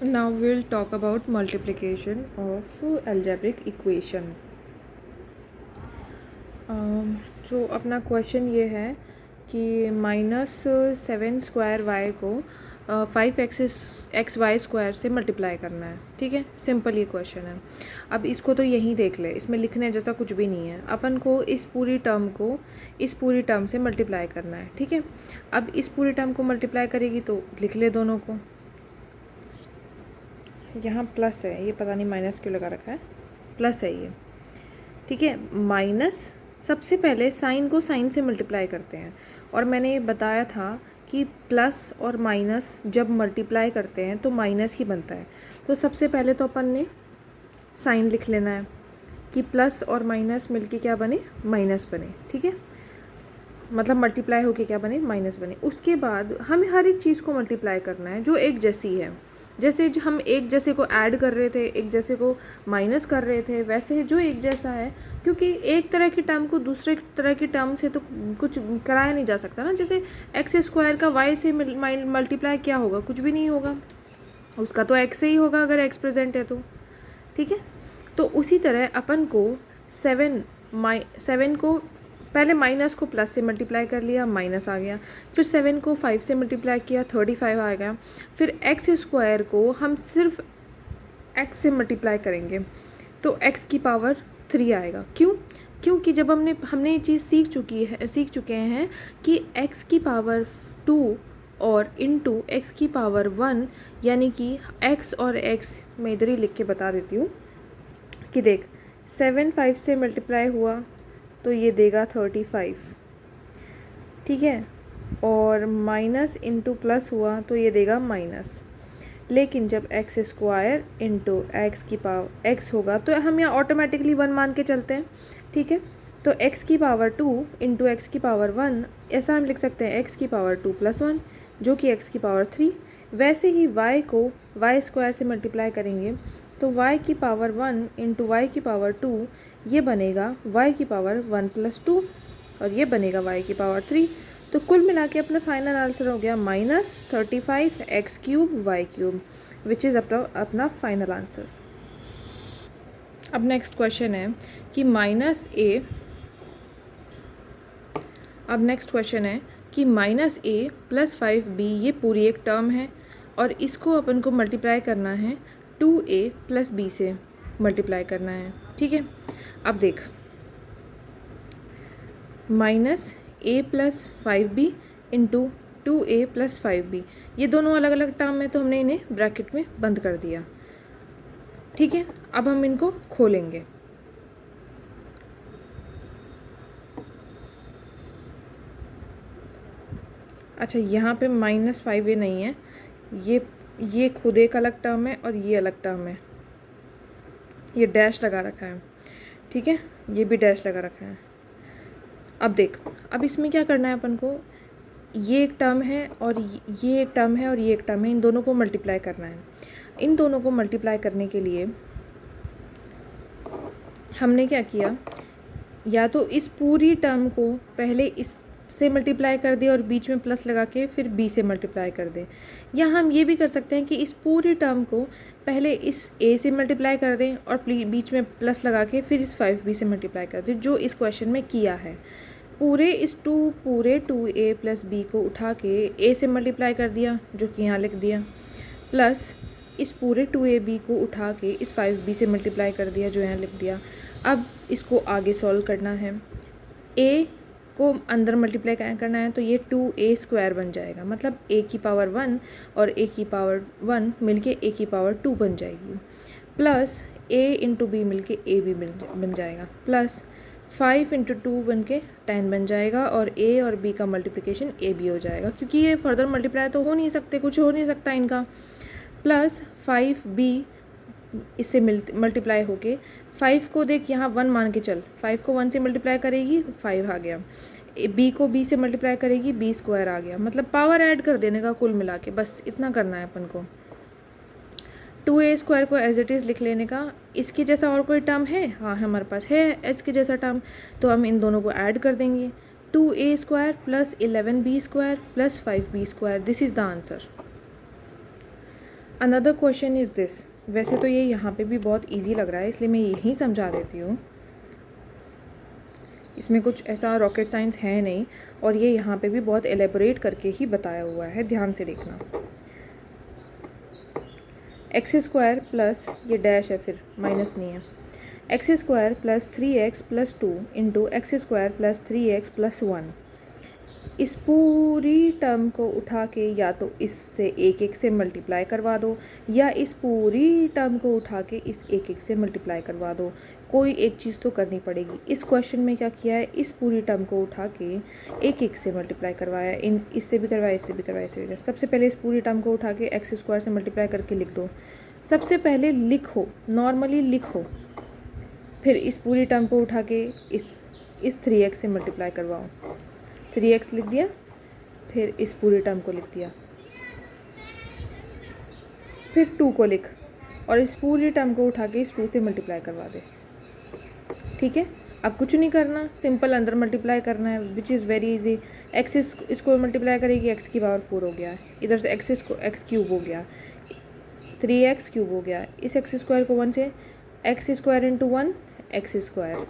Now we'll talk about multiplication of algebraic equation. तो अपना question ये है कि -7² को 5xy² से मल्टीप्लाई करना है. ठीक है, सिंपल ये क्वेश्चन है. अब इसको तो यहीं देख ले, इसमें लिखने जैसा कुछ भी नहीं है. अपन को इस पूरी टर्म से मल्टीप्लाई करना है. ठीक है, अब इस पूरी टर्म को मल्टीप्लाई करेगी तो लिख ले दोनों को. यहाँ प्लस है, ये पता नहीं माइनस क्यों लगा रखा है, प्लस है ये. ठीक है, माइनस सबसे पहले साइन को साइन से मल्टीप्लाई करते हैं. और मैंने ये बताया था कि प्लस और माइनस जब मल्टीप्लाई करते हैं तो माइनस ही बनता है. तो सबसे पहले तो अपन ने साइन लिख लेना है कि प्लस और माइनस मिलके क्या बने, माइनस बने. ठीक है, मतलब मल्टीप्लाई होके क्या बने, माइनस बने. उसके बाद हमें हर एक चीज़ को मल्टीप्लाई करना है जो एक जैसी है. जैसे जो हम एक जैसे को ऐड कर रहे थे, एक जैसे को माइनस कर रहे थे, वैसे जो एक जैसा है, क्योंकि एक तरह की टर्म को दूसरे तरह की टर्म से तो कुछ कराया नहीं जा सकता ना. जैसे x² का y से मल्टीप्लाई क्या होगा, कुछ भी नहीं होगा, उसका तो x से ही होगा अगर x प्रेजेंट है तो. ठीक है, तो उसी तरह अपन को 7 को पहले माइनस को प्लस से मल्टीप्लाई कर लिया, माइनस आ गया. फिर 7 को 5 से मल्टीप्लाई किया, 35 आ गया. फिर x² को हम सिर्फ x से मल्टीप्लाई करेंगे तो x की पावर 3 आएगा. क्यों? क्योंकि जब हमने ये चीज़ सीख चुके हैं कि x की पावर 2 और इंटू x की पावर 1, यानी कि x और x मैं इधर ही लिख के बता देती हूँ कि देख 7 5 से मल्टीप्लाई हुआ तो ये देगा 35. ठीक है, और माइनस इंटू प्लस हुआ तो ये देगा माइनस. लेकिन जब x² इंटू एक्स की पावर x होगा तो हम यहाँ ऑटोमेटिकली 1 मान के चलते हैं. ठीक है, तो x की पावर 2 इंटू एक्स की पावर 1, ऐसा हम लिख सकते हैं x की पावर 2 + 1 जो कि x की पावर 3. वैसे ही y को y² से मल्टीप्लाई करेंगे तो y की पावर 1 इंटू वाई की पावर 2, ये बनेगा y की पावर 1 + 2 और ये बनेगा y की पावर 3. तो कुल मिला के अपना फाइनल आंसर हो गया -35 x³ y³, विच इज़ अपना फाइनल आंसर. अब नेक्स्ट क्वेश्चन है कि -a + 5b ये पूरी एक टर्म है और इसको अपन को मल्टीप्लाई करना है 2a + b से मल्टीप्लाई करना है. ठीक है, अब देख -a + 5b into 2a + 5b, ये दोनों अलग अलग टर्म है तो हमने इन्हें ब्रैकेट में बंद कर दिया. ठीक है, अब हम इनको खोलेंगे. अच्छा, यहाँ पे -5a नहीं है, ये खुद एक अलग टर्म है और ये अलग टर्म है, ये डैश लगा रखा है. ठीक है, ये भी डैश लगा रखा है. अब देख, अब इसमें क्या करना है अपन को, ये एक टर्म है और ये एक टर्म है और ये एक टर्म है, इन दोनों को मल्टीप्लाई करना है. इन दोनों को मल्टीप्लाई करने के लिए हमने क्या किया, या तो इस पूरी टर्म को पहले इस से मल्टीप्लाई कर दे और बीच में प्लस लगा के फिर b से मल्टीप्लाई कर दे, या हम ये भी कर सकते हैं कि इस पूरी टर्म को पहले इस a से मल्टीप्लाई कर दें और बीच में प्लस लगा के फिर इस 5b से मल्टीप्लाई कर दें, जो इस क्वेश्चन में किया है. पूरे 2a + b को उठा के a से मल्टीप्लाई कर दिया जो कि यहाँ लिख दिया, प्लस इस पूरे 2ab को उठा के इस 5b से मल्टीप्लाई कर दिया जो यहाँ लिख दिया. अब इसको आगे सॉल्व करना है, a को अंदर मल्टीप्लाई करना है तो ये 2a² बन जाएगा, मतलब a की पावर 1 और a की पावर 1 मिलके a की पावर 2 बन जाएगी, प्लस a इंटू b मिलके a भी बन जाएगा, प्लस 5 इंटू 2 बन के 10 बन जाएगा और a और b का मल्टीप्लिकेशन a भी हो जाएगा, क्योंकि ये फर्दर मल्टीप्लाई तो हो नहीं सकते, कुछ हो नहीं सकता इनका. प्लस 5b इससे मल्टीप्लाई होके 5 को देख यहाँ 1 मान के चल, 5 को 1 से मल्टीप्लाई करेगी 5 आ गया, b को b से मल्टीप्लाई करेगी b² आ गया, मतलब पावर ऐड कर देने का कुल मिला के, बस इतना करना है अपन को. 2a² को एज इट इज़ लिख लेने का. इसके जैसा और कोई टर्म है? हाँ, हमारे पास है इसके जैसा टर्म, तो हम इन दोनों को ऐड कर देंगे. 2a² + 11b² + 5b², this is the answer. Another question is this. वैसे तो ये यहाँ पे भी बहुत इजी लग रहा है, इसलिए मैं यहीं समझा देती हूँ। इसमें कुछ ऐसा रॉकेट साइंस है नहीं, और ये यहाँ पे भी बहुत एलेबोरेट करके ही बताया हुआ है, ध्यान से देखना। एक्स स्क्वायर प्लस, ये डैश है फिर माइनस नहीं है, x square plus 3x plus 2 into x square plus 3x plus 1। इस पूरी टर्म को उठा के या तो इससे एक एक से मल्टीप्लाई करवा दो, या इस पूरी टर्म को उठा के इस एक एक से मल्टीप्लाई करवा दो। कोई एक चीज़ तो करनी पड़ेगी। इस क्वेश्चन में क्या किया है, इस पूरी टर्म को उठा के एक एक से मल्टीप्लाई करवाया, इन इससे भी करवाया, इससे भी करवाया, इससे भी करवाया। सबसे पहले इस पूरी टर्म को उठा के एक्स स्क्वायर से मल्टीप्लाई करके लिख दो। सबसे पहले लिखो, नॉर्मली लिखो, फिर इस पूरी टर्म को उठा के इस 3x से मल्टीप्लाई करवाओ। 3x लिख दिया, फिर इस पूरे टर्म को लिख दिया, फिर 2 को लिख, और इस पूरी टर्म को उठा के इस 2 से मल्टीप्लाई करवा दे। ठीक है, अब कुछ नहीं करना, सिंपल अंदर मल्टीप्लाई करना है, which is very easy. X इसको मल्टीप्लाई करेगी, एक्स की पावर 4 हो गया, इधर से एक्स क्यूब हो गया, 3x क्यूब हो गया। इस एक्स स्क्वायर को 1 से, x square into 1 x square,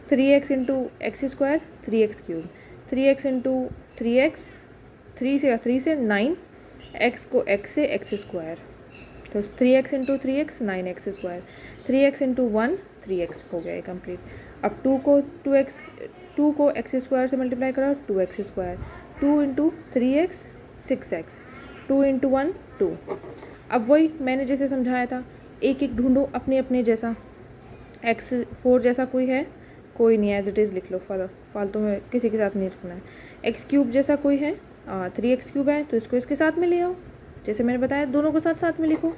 3x into x square 3x cube, 3x into 3x, 3 से 9, x को x से एक्स स्क्वायर, तो 3x into 3x 9x square, 3x into 1 3x हो गया, कंप्लीट। अब 2 को एक्स स्क्वायर से मल्टीप्लाई करो, 2x square, 2 into 3x 6x, 2 into 1 2। अब वही मैंने जैसे समझाया था, एक एक ढूंढो अपने अपने जैसा। x4 जैसा कोई है, कोई नहीं, एज इट इज़ लिख लो, फालतू में किसी के साथ नहीं रखना है। एक्स क्यूब जैसा कोई है, 3x क्यूब है, तो इसको इसके साथ में ले आओ, जैसे मैंने बताया दोनों को साथ साथ में लिखो।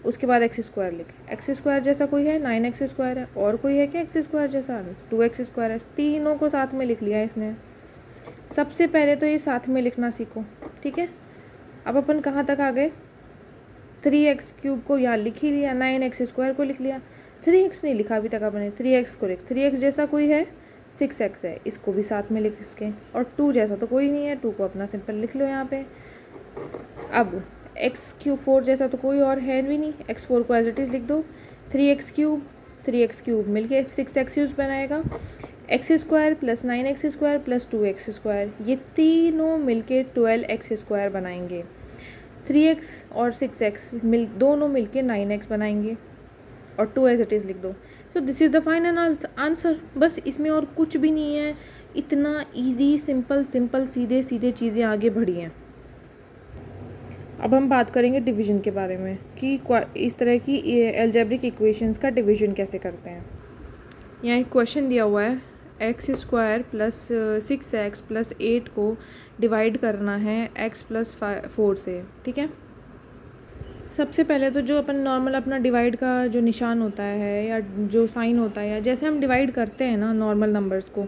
उसके बाद एक्स स्क्वायर लिख, एक्स स्क्वायर जैसा कोई है 9x स्क्वायर है, और कोई है क्या एक्स स्क्वायर जैसा, 2x स्क्वायर है, तीनों को साथ में लिख लिया इसने। सबसे पहले तो ये साथ में लिखना सीखो, ठीक है। अब अपन कहाँ तक आ गए, 3x क्यूब को यहाँ लिख ही लिया, 9x स्क्वायर को लिख लिया, 3x नहीं लिखा अभी तक आपने, 3x को लिख, 3x जैसा कोई है 6x है, इसको भी साथ में लिख इसके, और 2 जैसा तो कोई नहीं है, 2 को अपना सिंपल लिख लो यहाँ पे। अब x4 जैसा तो कोई और है भी नहीं, x4 को एज इट इज़ लिख दो, 3x क्यूब मिलके 6x बनाएगा, x square plus 9x square plus 2x square, ये तीनों मिलके 12x स्क्वायर बनाएंगे। 3x और 6x दोनों मिलके 9x बनाएंगे, और 2 एज इट इज़ लिख दो। So this is the final answer. बस इसमें और कुछ भी नहीं है, इतना इजी सिंपल सीधे सीधे चीज़ें आगे बढ़ी हैं। अब हम बात करेंगे डिवीजन के बारे में, कि इस तरह की एल्जेब्रिक इक्वेशंस का डिवीजन कैसे करते हैं। यहाँ एक क्वेश्चन दिया हुआ है, x square plus 6x plus 8 को डिवाइड करना है x प्लस 4 से, ठीक है। सबसे पहले तो जो अपन नॉर्मल अपना डिवाइड का जो निशान होता है या जो साइन होता है, या जैसे हम डिवाइड करते हैं ना नॉर्मल नंबर्स को,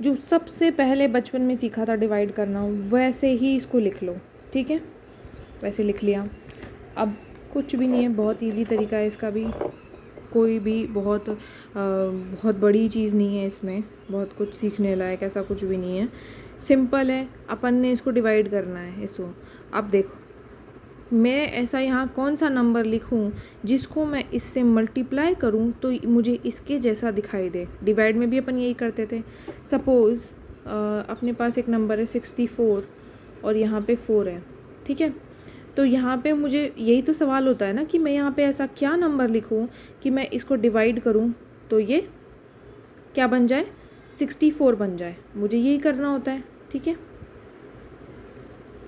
जो सबसे पहले बचपन में सीखा था डिवाइड करना, वैसे ही इसको लिख लो, ठीक है। वैसे लिख लिया। अब कुछ भी नहीं है, बहुत इजी तरीका है इसका भी, कोई भी बहुत बड़ी चीज़ नहीं है इसमें, बहुत कुछ सीखने लायक ऐसा कुछ भी नहीं है, सिंपल है। अपन ने इसको डिवाइड करना है इसको। अब देखो, मैं ऐसा यहाँ कौन सा नंबर लिखूँ जिसको मैं इससे मल्टीप्लाई करूँ तो मुझे इसके जैसा दिखाई दे। डिवाइड में भी अपन यही करते थे। सपोज़ अपने पास एक नंबर है 64 और यहाँ पे 4 है, ठीक है। तो यहाँ पे मुझे यही तो सवाल होता है ना कि मैं यहाँ पे ऐसा क्या नंबर लिखूँ कि मैं इसको डिवाइड करूँ तो ये क्या बन जाए, 64 बन जाए। मुझे यही करना होता है, ठीक है।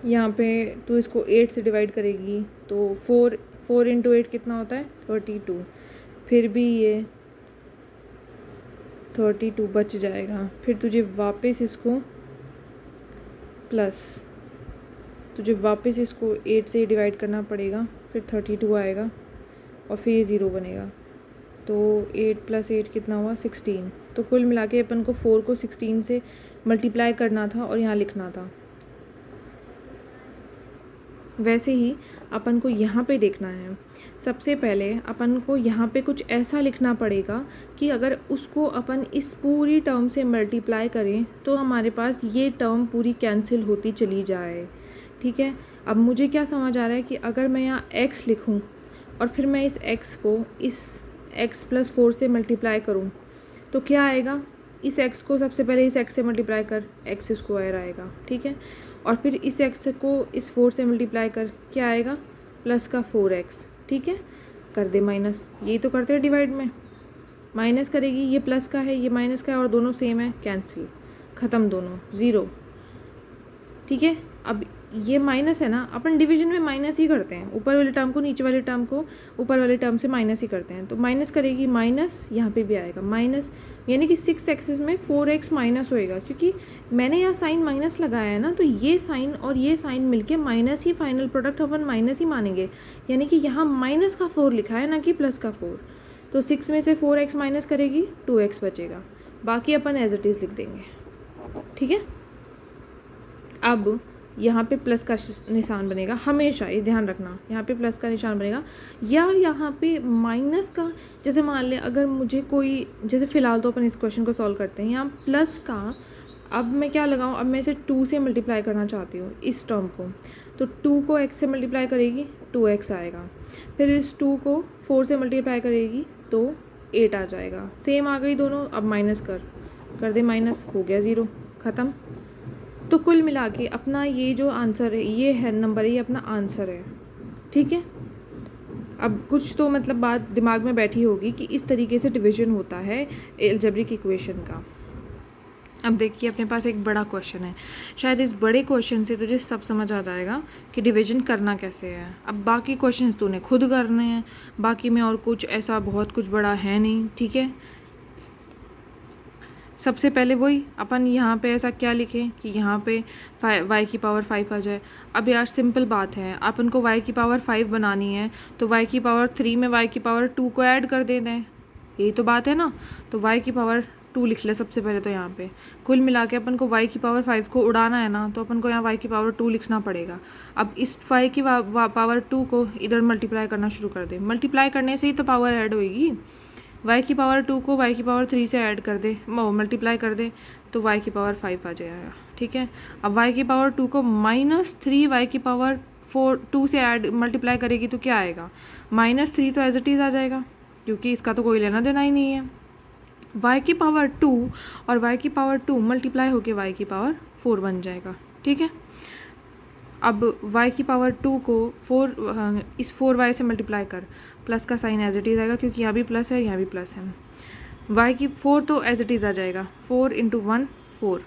यहाँ पे तो इसको 8 से डिवाइड करेगी तो 4 इंटू 8 कितना होता है, 32। फिर भी ये 32 बच जाएगा। फिर तुझे वापस इसको तुझे वापस इसको 8 से डिवाइड करना पड़ेगा, फिर 32 आएगा और फिर ये 0 बनेगा। तो 8 प्लस 8 कितना हुआ, 16। तो कुल मिला के अपन को 4 को 16 से मल्टीप्लाई करना था और यहाँ लिखना था। वैसे ही अपन को यहाँ पे देखना है। सबसे पहले अपन को यहाँ पे कुछ ऐसा लिखना पड़ेगा कि अगर उसको अपन इस पूरी टर्म से मल्टीप्लाई करें तो हमारे पास ये टर्म पूरी कैंसिल होती चली जाए, ठीक है। अब मुझे क्या समझ आ रहा है कि अगर मैं यहाँ x लिखूँ और फिर मैं इस x को इस x + 4 से मल्टीप्लाई करूँ तो क्या आएगा, इस x को सबसे पहले इस x से मल्टीप्लाई कर, x² आएगा, ठीक है। और फिर इस x को इस 4 से मल्टीप्लाई कर, क्या आएगा, प्लस का 4x, ठीक है। कर दे माइनस, यही तो करते हैं डिवाइड में, माइनस करेगी, ये प्लस का है ये माइनस का है और दोनों सेम है, कैंसिल, ख़त्म, दोनों 0, ठीक है। अब ये माइनस है ना, अपन डिवीजन में माइनस ही करते हैं, ऊपर वाले टर्म को नीचे वाले टर्म को ऊपर वाले टर्म से माइनस ही करते हैं। तो माइनस करेगी माइनस, यहाँ पे भी आएगा माइनस, यानी कि 6x में 4x माइनस होएगा, क्योंकि मैंने यहाँ साइन माइनस लगाया है ना, तो ये साइन और ये साइन मिलके माइनस ही फाइनल प्रोडक्ट अपन माइनस ही मानेंगे, यानी कि यहाँ माइनस का 4 लिखा है ना कि प्लस का 4। तो 6 में से 4x माइनस करेगी, 2x बचेगा, बाकी अपन एज इट इज़ लिख देंगे, ठीक है। अब यहाँ पे प्लस का निशान बनेगा, हमेशा ये ध्यान रखना, यहाँ पे प्लस का निशान बनेगा, या यहाँ पे माइनस का, जैसे मान ले अगर मुझे कोई, जैसे फ़िलहाल तो अपन इस क्वेश्चन को सॉल्व करते हैं, यहाँ प्लस का, अब मैं क्या लगाऊँ, अब मैं इसे 2 से मल्टीप्लाई करना चाहती हूँ इस टर्म को, तो 2 को x से मल्टीप्लाई करेगी 2x आएगा, फिर इस 2 को 4 से मल्टीप्लाई करेगी तो 8 आ जाएगा, सेम आ गई दोनों। अब माइनस कर दे माइनस, हो गया 0, ख़त्म। तो कुल मिला के अपना ये जो आंसर है, ये है नंबर, ये अपना आंसर है, ठीक है। अब कुछ तो मतलब बात दिमाग में बैठी होगी कि इस तरीके से डिवीजन होता है अलजेब्रिक इक्वेशन का। अब देखिए अपने पास एक बड़ा क्वेश्चन है, शायद इस बड़े क्वेश्चन से तुझे सब समझ आ जाएगा कि डिवीजन करना कैसे है। अब बाकी क्वेश्चन तूने खुद करने हैं, बाकी में और कुछ ऐसा बहुत कुछ बड़ा है नहीं, ठीक है। सबसे पहले वही अपन यहाँ पे ऐसा क्या लिखें कि यहाँ पे y की पावर 5 आ जाए। अब यार सिंपल बात है, अपन को y की पावर 5 बनानी है तो y की पावर 3 में y की पावर 2 को ऐड कर देना है, यही तो बात है ना। तो y की पावर 2 लिख ले सबसे पहले, तो यहाँ पे कुल मिला के अपन को y की पावर 5 को उड़ाना है ना, तो अपन को यहाँ y की पावर 2 लिखना पड़ेगा। अब इस y की पावर 2 को इधर मल्टीप्लाई करना शुरू कर दे, मल्टीप्लाई करने से ही तो पावर ऐड होएगी। y की पावर 2 को y की पावर 3 से ऐड कर दे, मल्टीप्लाई कर दे, तो y की पावर 5 आ जाएगा, ठीक है। अब y की पावर 2 को -3 y की पावर 2 से ऐड मल्टीप्लाई करेगी तो क्या आएगा, -3 तो एज इट इज़ आ जाएगा, क्योंकि इसका तो कोई लेना देना ही नहीं है। y की पावर 2 और y की पावर 2 मल्टीप्लाई होके y की पावर 4 बन जाएगा, ठीक है। अब y की पावर 2 को 4 इस 4y से मल्टीप्लाई कर, प्लस का साइन एज इट इज़ आएगा, क्योंकि यहाँ भी प्लस है यहाँ भी प्लस है। y की 4 तो एज इट इज़ आ जाएगा, 4 × 1 4,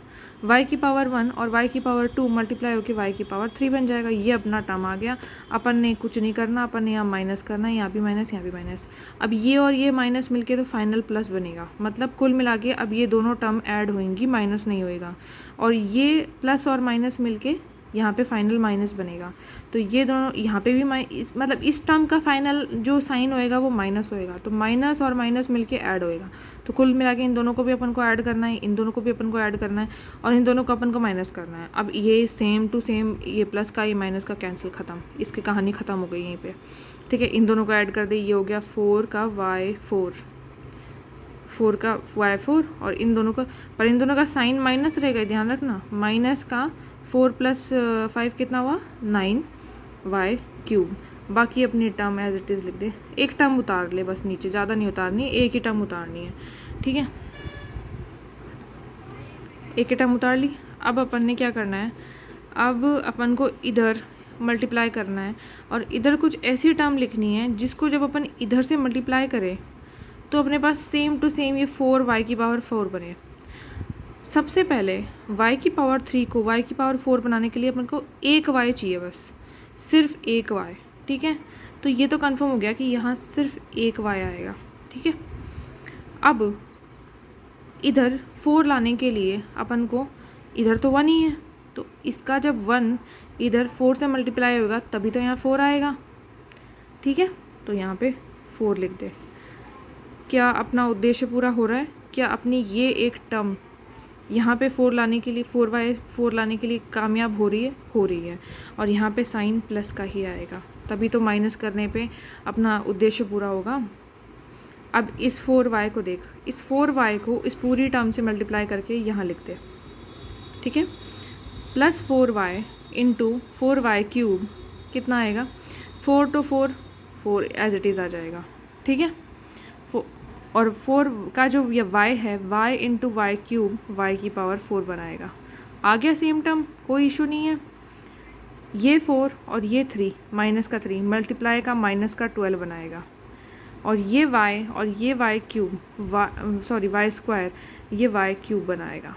y की पावर 1 और y की पावर 2 मल्टीप्लाई होकर y की पावर 3 बन जाएगा। ये अपना टर्म आ गया, अपन ने कुछ नहीं करना, अपन ने यहाँ माइनस करना है, यहाँ भी माइनस यहाँ भी माइनस। अब ये और ये माइनस मिलके तो फाइनल प्लस बनेगा, मतलब कुल मिला के अब ये दोनों टर्म ऐड होंगी, माइनस नहीं होएगा, और ये प्लस और माइनस मिलके यहाँ पे फाइनल माइनस बनेगा। तो ये दोनों यहाँ पे भी मतलब इस टर्म का फाइनल जो साइन होएगा वो माइनस होएगा, तो माइनस और माइनस मिलके ऐड होएगा। तो कुल मिला के इन दोनों को भी अपन को ऐड करना है, इन दोनों को भी अपन को ऐड करना है, और इन दोनों को अपन को माइनस करना है। अब ये सेम टू सेम, ये प्लस का ये माइनस का कैंसिल, ख़त्म, इसकी कहानी ख़त्म हो गई यहीं पर, ठीक है। इन दोनों को ऐड कर दे, ये हो गया 4 का y4, 4 का y4, और इन दोनों का, पर इन दोनों का साइन माइनस रहेगा, ध्यान रखना, माइनस का 4 + 5 कितना हुआ 9y3। बाकी अपनी टर्म एज इट इज़ लिख दे, एक टर्म उतार ले बस नीचे, ज़्यादा नहीं उतारनी, एक ही टर्म उतारनी है, ठीक है। एक ही टर्म उतार ली। अब अपन ने क्या करना है, अब अपन को इधर मल्टीप्लाई करना है और इधर कुछ ऐसी टर्म लिखनी है जिसको जब अपन इधर से मल्टीप्लाई करें तो अपने पास सेम टू सेम ये 4y की पावर 4 बने। सबसे पहले y की पावर 3 को y की पावर 4 बनाने के लिए अपन को एक y चाहिए, बस सिर्फ एक y, ठीक है। तो ये तो कंफर्म हो गया कि यहाँ सिर्फ एक y आएगा, ठीक है। अब इधर 4 लाने के लिए अपन को, इधर तो 1 ही है, तो इसका जब 1 इधर 4 से मल्टीप्लाई होगा तभी तो यहाँ 4 आएगा, ठीक है। तो यहाँ पे 4 लिख दे। क्या अपना उद्देश्य पूरा हो रहा है? क्या अपनी ये एक टर्म यहाँ पे 4 लाने के लिए, 4 लाने के लिए कामयाब हो रही है? हो रही है। और यहाँ पे साइन प्लस का ही आएगा, तभी तो माइनस करने पे अपना उद्देश्य पूरा होगा। अब इस 4y को देख, इस 4y को इस पूरी टर्म से मल्टीप्लाई करके यहाँ लिख दे, ठीक है। +4y इंटू 4y³ कितना आएगा, 4 तो 4 एज इट इज़ आ जाएगा, ठीक है। और 4 का जो ये y है, y इंटू y³ y की पावर 4 बनाएगा। आ गया सेम टर्म, कोई इशू नहीं है। ये 4 और ये 3 माइनस का 3 मल्टीप्लाई का माइनस का 12 बनाएगा। और ये y और ये y³ y² ये y³ बनाएगा,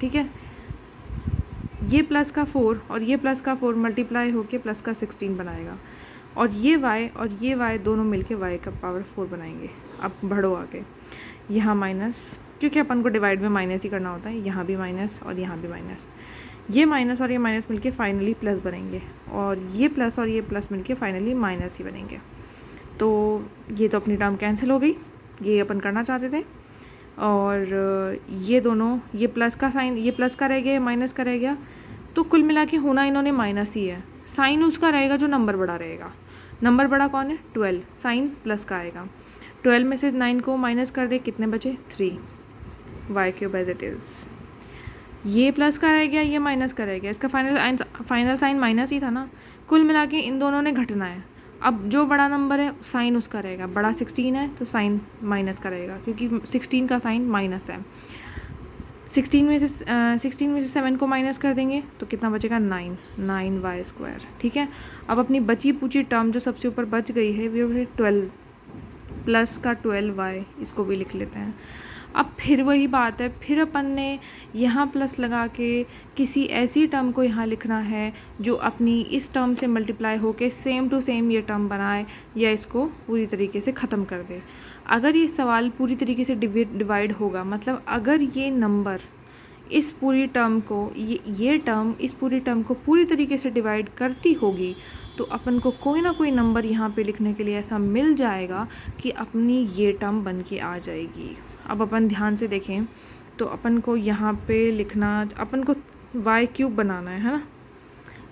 ठीक है। ये प्लस का 4 और ये प्लस का 4 मल्टीप्लाई होके प्लस का 16 बनाएगा। और ये y और ये y दोनों मिलके y का पावर 4 बनाएंगे। अब बढ़ो आगे, यहाँ माइनस, क्योंकि अपन को डिवाइड में माइनस ही करना होता है, यहाँ भी माइनस और यहाँ भी माइनस। ये माइनस और ये माइनस मिलके फाइनली प्लस बनेंगे, और ये प्लस और ये प्लस मिलके फाइनली माइनस ही बनेंगे। तो ये तो अपनी टर्म कैंसिल हो गई, ये अपन करना चाहते थे। और ये दोनों, ये प्लस का साइन, ये प्लस का रह गया, माइनस का रह गया, तो कुल मिला के होना इन्होंने माइनस ही है। साइन उसका रहेगा जो नंबर बड़ा रहेगा। नंबर बड़ा कौन है, 12, साइन प्लस का आएगा। 12 में से 9 को माइनस कर दे, कितने बचे, 3, y³ एज इट इज़। ये प्लस का रह गया, ये माइनस का रह गया, इसका फाइनल साइन माइनस ही था ना। कुल मिला के इन दोनों ने घटना है। अब जो बड़ा नंबर है साइन उसका रहेगा, बड़ा 16 है तो साइन माइनस का रहेगा, क्योंकि 16 का साइन माइनस है। 16 में से 7 को माइनस कर देंगे तो कितना बचेगा, 9y², ठीक है। अब अपनी बची पूची टर्म जो सबसे ऊपर बच गई है वो है 12 प्लस का 12y, इसको भी लिख लेते हैं। अब फिर वही बात है, फिर अपन ने यहाँ प्लस लगा के किसी ऐसी टर्म को यहाँ लिखना है जो अपनी इस टर्म से मल्टीप्लाई होके सेम टू सेम ये टर्म बनाए या इसको पूरी तरीके से ख़त्म कर दे। अगर ये सवाल पूरी तरीके से डिवाइड होगा, मतलब अगर ये नंबर इस पूरी टर्म को, ये टर्म इस पूरी टर्म को पूरी तरीके से डिवाइड करती होगी, तो अपन को कोई ना कोई नंबर यहाँ पे लिखने के लिए ऐसा मिल जाएगा कि अपनी ये टर्म बन के आ जाएगी। अब अपन ध्यान से देखें तो अपन को यहाँ पे लिखना, अपन को y³ बनाना है ना,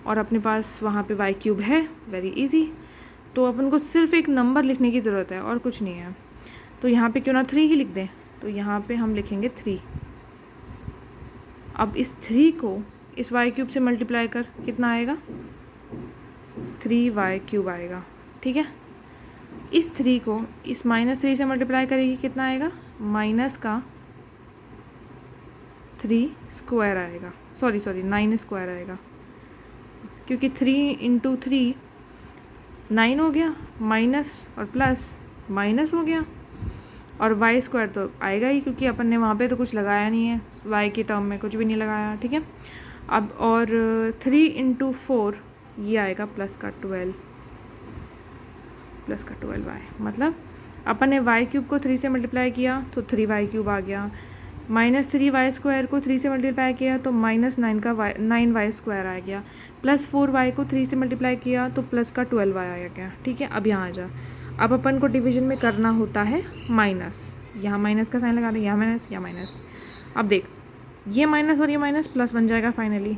और अपने पास वहाँ पे y³ है, वेरी इजी। तो अपन को सिर्फ एक नंबर लिखने की ज़रूरत है और कुछ नहीं है। तो यहाँ पे क्यों ना 3 ही लिख दें, तो यहाँ पे हम लिखेंगे 3। अब इस 3 को इस y³ से मल्टीप्लाई कर, कितना आएगा, 3y³ आएगा, ठीक है। इस 3 को इस -3 से मल्टीप्लाई करेगी, कितना आएगा, माइनस का 3² आएगा, सॉरी 9² आएगा, क्योंकि 3 इंटू 3 9 हो गया, माइनस और प्लस माइनस हो गया, और y² तो आएगा ही, क्योंकि अपन ने वहाँ पे तो कुछ लगाया नहीं है, y की टर्म में कुछ भी नहीं लगाया, ठीक है। अब और 3 इंटू 4 ये आएगा प्लस का 12y, मतलब अपन ने y³ को 3 से मल्टीप्लाई किया तो 3y³ आ गया, -3y² को 3 से मल्टीप्लाई किया तो -9y² आ गया, प्लस 4y को 3 से मल्टीप्लाई किया तो प्लस का 12y आ गया, ठीक है। अब यहाँ आ जा, अब अपन को डिवीजन में करना होता है माइनस, यहाँ माइनस का साइन लगा दें, यहाँ माइनस, यहाँ माइनस। अब देख, ये माइनस और ये माइनस प्लस बन जाएगा फाइनली,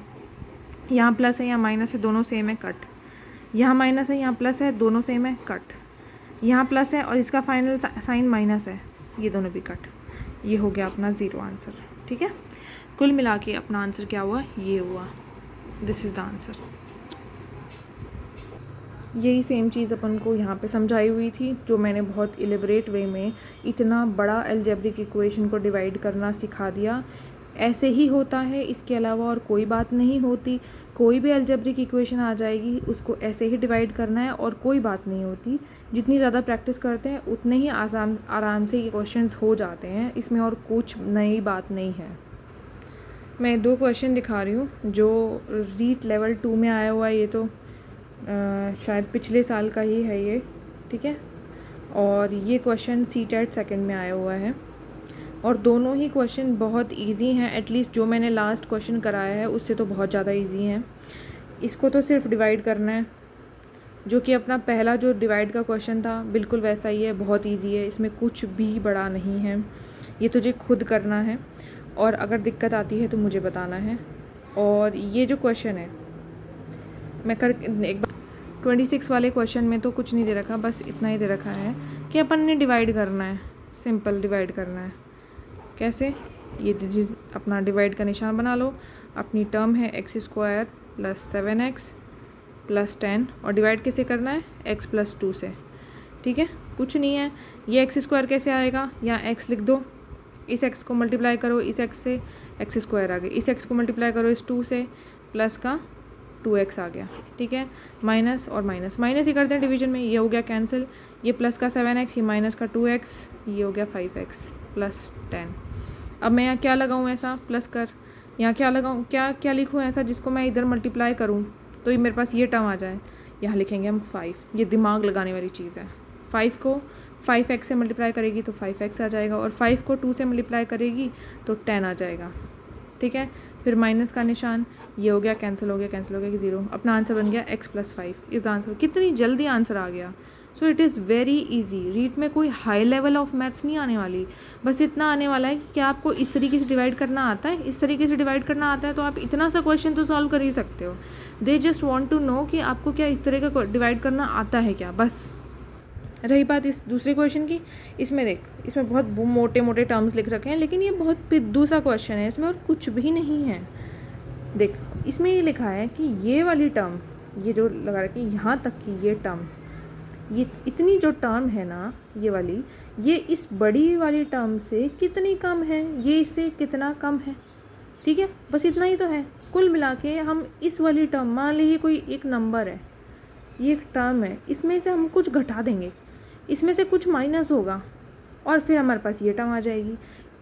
यहाँ प्लस है यहाँ माइनस है, दोनों सेम है, कट। यहाँ माइनस है यहाँ प्लस है, दोनों सेम है, कट। यहाँ प्लस है और इसका फाइनल साइन माइनस है, ये दोनों भी कट। ये हो गया अपना 0 आंसर, ठीक है। कुल मिला के अपना आंसर क्या हुआ, ये हुआ, दिस इज़ द आंसर। यही सेम चीज़ अपन को यहाँ पे समझाई हुई थी, जो मैंने बहुत एलेबरेट वे में इतना बड़ा अलजेब्रिक इक्वेशन को डिवाइड करना सिखा दिया। ऐसे ही होता है, इसके अलावा और कोई बात नहीं होती। कोई भी अलजेब्रिक इक्वेशन आ जाएगी, उसको ऐसे ही डिवाइड करना है और कोई बात नहीं होती। जितनी ज़्यादा प्रैक्टिस करते हैं उतने ही आराम से ये क्वेश्चंस हो जाते हैं, इसमें और कुछ नई बात नहीं है। मैं 2 क्वेश्चन दिखा रही हूँ जो रीट लेवल 2 में आया हुआ है, ये तो शायद पिछले साल का ही है ये, ठीक है। और ये क्वेश्चन CTET सेकंड में आया हुआ है, और दोनों ही क्वेश्चन बहुत इजी हैं, एटलीस्ट जो मैंने लास्ट क्वेश्चन कराया है उससे तो बहुत ज़्यादा इजी हैं। इसको तो सिर्फ डिवाइड करना है, जो कि अपना पहला जो डिवाइड का क्वेश्चन था बिल्कुल वैसा ही है, बहुत इजी है, इसमें कुछ भी बड़ा नहीं है। ये तुझे खुद करना है, और अगर दिक्कत आती है तो मुझे बताना है। और ये जो क्वेश्चन है मैं कर एक बार 26 वाले क्वेश्चन में तो कुछ नहीं दे रखा, बस इतना ही दे रखा है कि अपन ने डिवाइड करना है, सिंपल डिवाइड करना है। कैसे, ये अपना डिवाइड का निशान बना लो, अपनी टर्म है x² प्लस 7x प्लस 10 और डिवाइड किससे करना है, x प्लस 2 से। ठीक है, कुछ नहीं है। ये एक्स स्क्वायर कैसे आएगा, यहाँ x लिख दो, इस x को मल्टीप्लाई करो इस x से, एक्स स्क्वायर आ गया, इस x को मल्टीप्लाई करो इस 2 से, प्लस का 2x आ गया। ठीक है, माइनस और माइनस माइनस ही करते हैं डिवीजन में, ये हो गया कैंसिल, ये प्लस का 7x, ये माइनस का 2x, ये हो गया 5x प्लस 10। अब मैं यहाँ क्या लगाऊँ ऐसा, प्लस कर, यहाँ क्या लगाऊँ, क्या क्या लिखूँ ऐसा जिसको मैं इधर मल्टीप्लाई करूँ तो ये मेरे पास ये टर्म आ जाए। यहाँ लिखेंगे हम 5, ये दिमाग लगाने वाली चीज़ है। 5 को 5x से मल्टीप्लाई करेगी तो 5x आ जाएगा, और 5 को 2 से मल्टीप्लाई करेगी तो 10 आ जाएगा। ठीक है, फिर माइनस का निशान, ये हो गया कैंसिल हो गया, कैंसिल हो गया कि 0। अपना आंसर बन गया x प्लस 5। इस आंसर कितनी जल्दी आंसर आ गया। So it is very easy. REET में कोई हाई लेवल ऑफ मैथ्स नहीं आने वाली, बस इतना आने वाला है कि क्या आपको इस तरीके से डिवाइड करना आता है। इस तरीके से डिवाइड करना आता है तो आप इतना सा क्वेश्चन तो सॉल्व कर ही सकते हो। They just want to know कि आपको क्या इस तरह का डिवाइड करना आता है क्या, बस। रही बात इस दूसरे क्वेश्चन की, इसमें देख, इसमें बहुत मोटे मोटे टर्म्स लिख रखे हैं, लेकिन ये बहुत पिद्दू सा क्वेश्चन है, इसमें और कुछ भी नहीं है। देख, इसमें ये लिखा है कि ये वाली टर्म, ये जो लगा रखी है यहाँ तक की ये टर्म, ये इतनी जो टर्म है ना ये वाली, ये इस बड़ी वाली टर्म से कितनी कम है, ये इससे कितना कम है। ठीक है, बस इतना ही तो है। कुल मिला के हम इस वाली टर्म, मान लीजिए कोई एक नंबर है, ये एक टर्म है, इसमें से हम कुछ घटा देंगे, इसमें से कुछ माइनस होगा और फिर हमारे पास ये टर्म आ जाएगी।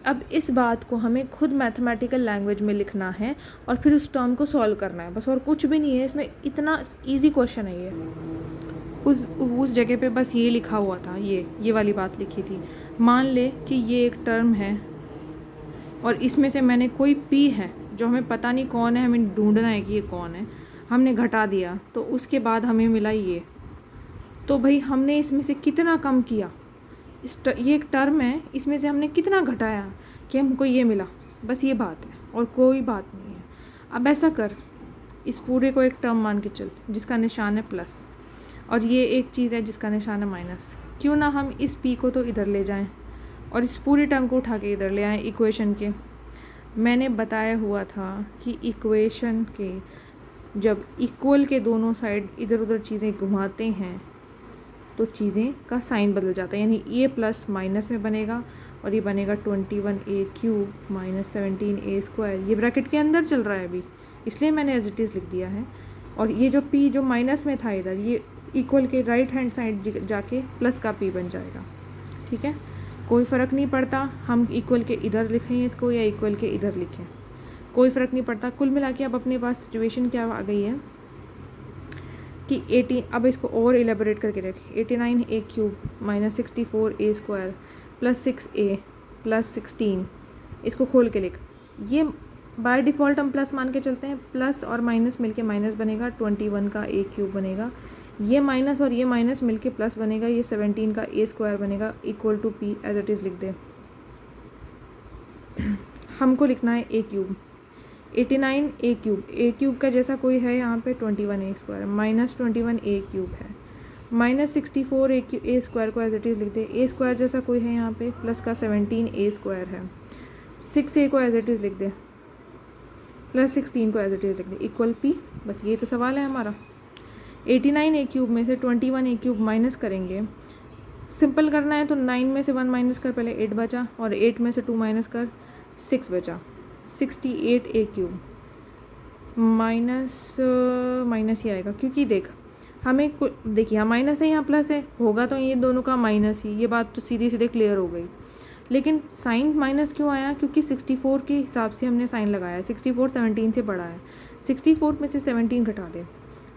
अब इस बात को हमें खुद मैथमेटिकल लैंग्वेज में लिखना है और फिर उस टर्म को सॉल्व करना है, बस, और कुछ भी नहीं है इसमें। इतना इजी क्वेश्चन है ये। उस जगह पे बस ये लिखा हुआ था, ये वाली बात लिखी थी। मान ले कि ये एक टर्म है और इसमें से मैंने कोई p है जो हमें पता नहीं कौन है, हमें ढूंढना है कि ये कौन है, हमने घटा दिया तो उसके बाद हमें मिला ये। तो भाई हमने इसमें से कितना कम किया, ये एक टर्म है, इसमें से हमने कितना घटाया कि हमको ये मिला, बस ये बात है और कोई बात नहीं है। अब ऐसा कर, इस पूरे को एक टर्म मान के चल जिसका निशान है प्लस, और ये एक चीज़ है जिसका निशान है माइनस। क्यों ना हम इस p को तो इधर ले जाएं और इस पूरी टर्म को उठा के इधर ले आएँ इक्वेशन के। मैंने बताया हुआ था कि इक्वेशन के जब इक्वल के दोनों साइड इधर उधर चीज़ें घुमाते हैं तो चीज़ें का साइन बदल जाता है, यानी ये प्लस माइनस में बनेगा और ये बनेगा 21a³ माइनस 17a²। ये ब्रैकेट के अंदर चल रहा है अभी, इसलिए मैंने एज इट इज़ लिख दिया है। और ये जो p जो माइनस में था इधर, ये इक्वल के राइट हैंड साइड जाके प्लस का p बन जाएगा। ठीक है, कोई फ़र्क नहीं पड़ता हम इक्वल के इधर लिखें इसको या इक्वल के इधर लिखें, कोई फ़र्क नहीं पड़ता। कुल मिला के अब अपने पास सिचुएशन क्या आ गई है कि 80, अब इसको और एलेबोरेट करके रख, 89a³ minus 64a² plus 6a plus 16, इसको खोल के लिख। ये बाय डिफ़ॉल्ट हम प्लस मान के चलते हैं, प्लस और माइनस मिलके माइनस बनेगा, 21 का a³ बनेगा, ये माइनस और ये माइनस मिलके प्लस बनेगा, ये 17 का a² बनेगा, equal to p as it is लिख दे। हमको लिखना है a³, 89a³ a³ का जैसा कोई है यहाँ पे 21a² माइनस 21a³ है, माइनस 64a² को एज इट इज़ लिख दे। a² जैसा कोई है यहाँ पे, प्लस का 17a² है, 6a को एज इट इज़ लिख दे, प्लस 16 को एज इट इज़ लिख दे, इक्वल p। बस ये तो सवाल है हमारा। 89a³ में से 21a³ माइनस करेंगे, सिंपल करना है तो 9 में से 1 माइनस कर, पहले 8 बचा, और 8 में से 2 माइनस कर, 6 बचा, 68a³ माइनस माइनस ही आएगा, क्योंकि देख हमें देखिए यहाँ माइनस है यहाँ प्लस है, होगा तो ये दोनों का माइनस ही, ये बात तो सीधी सीधे क्लियर हो गई। लेकिन साइन माइनस क्यों आया, क्योंकि 64 के हिसाब से हमने साइन लगाया है, 64 17 से बड़ा है, 64 में से 17 घटा दे,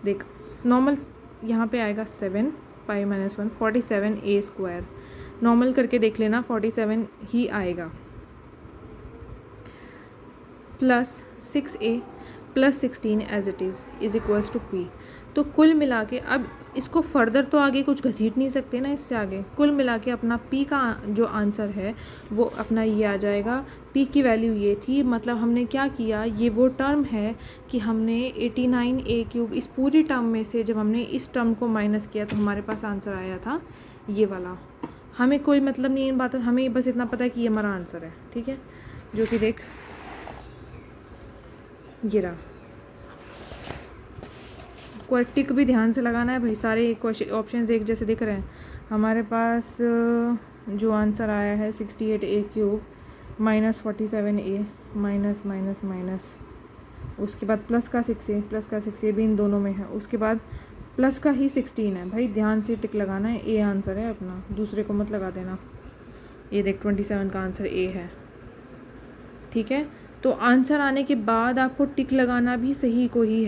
देख नॉर्मल यहाँ पे आएगा 7, 5 माइनस 1 47a², नॉर्मल करके देख लेना 47 ही आएगा, plus 6a plus 16 as it is equals to p। तो कुल मिला के अब इसको फर्दर तो आगे कुछ घसीट नहीं सकते ना इससे आगे, कुल मिला के अपना p का जो आंसर है वो अपना ये आ जाएगा। p की वैल्यू ये थी, मतलब हमने क्या किया, ये वो टर्म है कि हमने 89a³ इस पूरी टर्म में से जब हमने इस टर्म को माइनस किया तो हमारे पास आंसर आया था ये वाला। हमें कोई मतलब नहीं इन बातों, हमें बस इतना पता है कि ये हमारा आंसर है। ठीक है, जो कि देख ये रहा, आपको टिक भी ध्यान से लगाना है भाई। सारे क्वेश्चन ऑप्शन एक जैसे दिख रहे हैं। हमारे पास जो आंसर आया है 68a³ minus 47a minus minus minus, उसके बाद प्लस का 6a भी इन दोनों में है, उसके बाद प्लस का ही 16 है। भाई ध्यान से टिक लगाना है, ए आंसर है अपना, दूसरे को मत लगा देना। ये देख 27 का आंसर ए है, ठीक है। तो आंसर आने के बाद आपको टिक लगाना भी सही को ही है।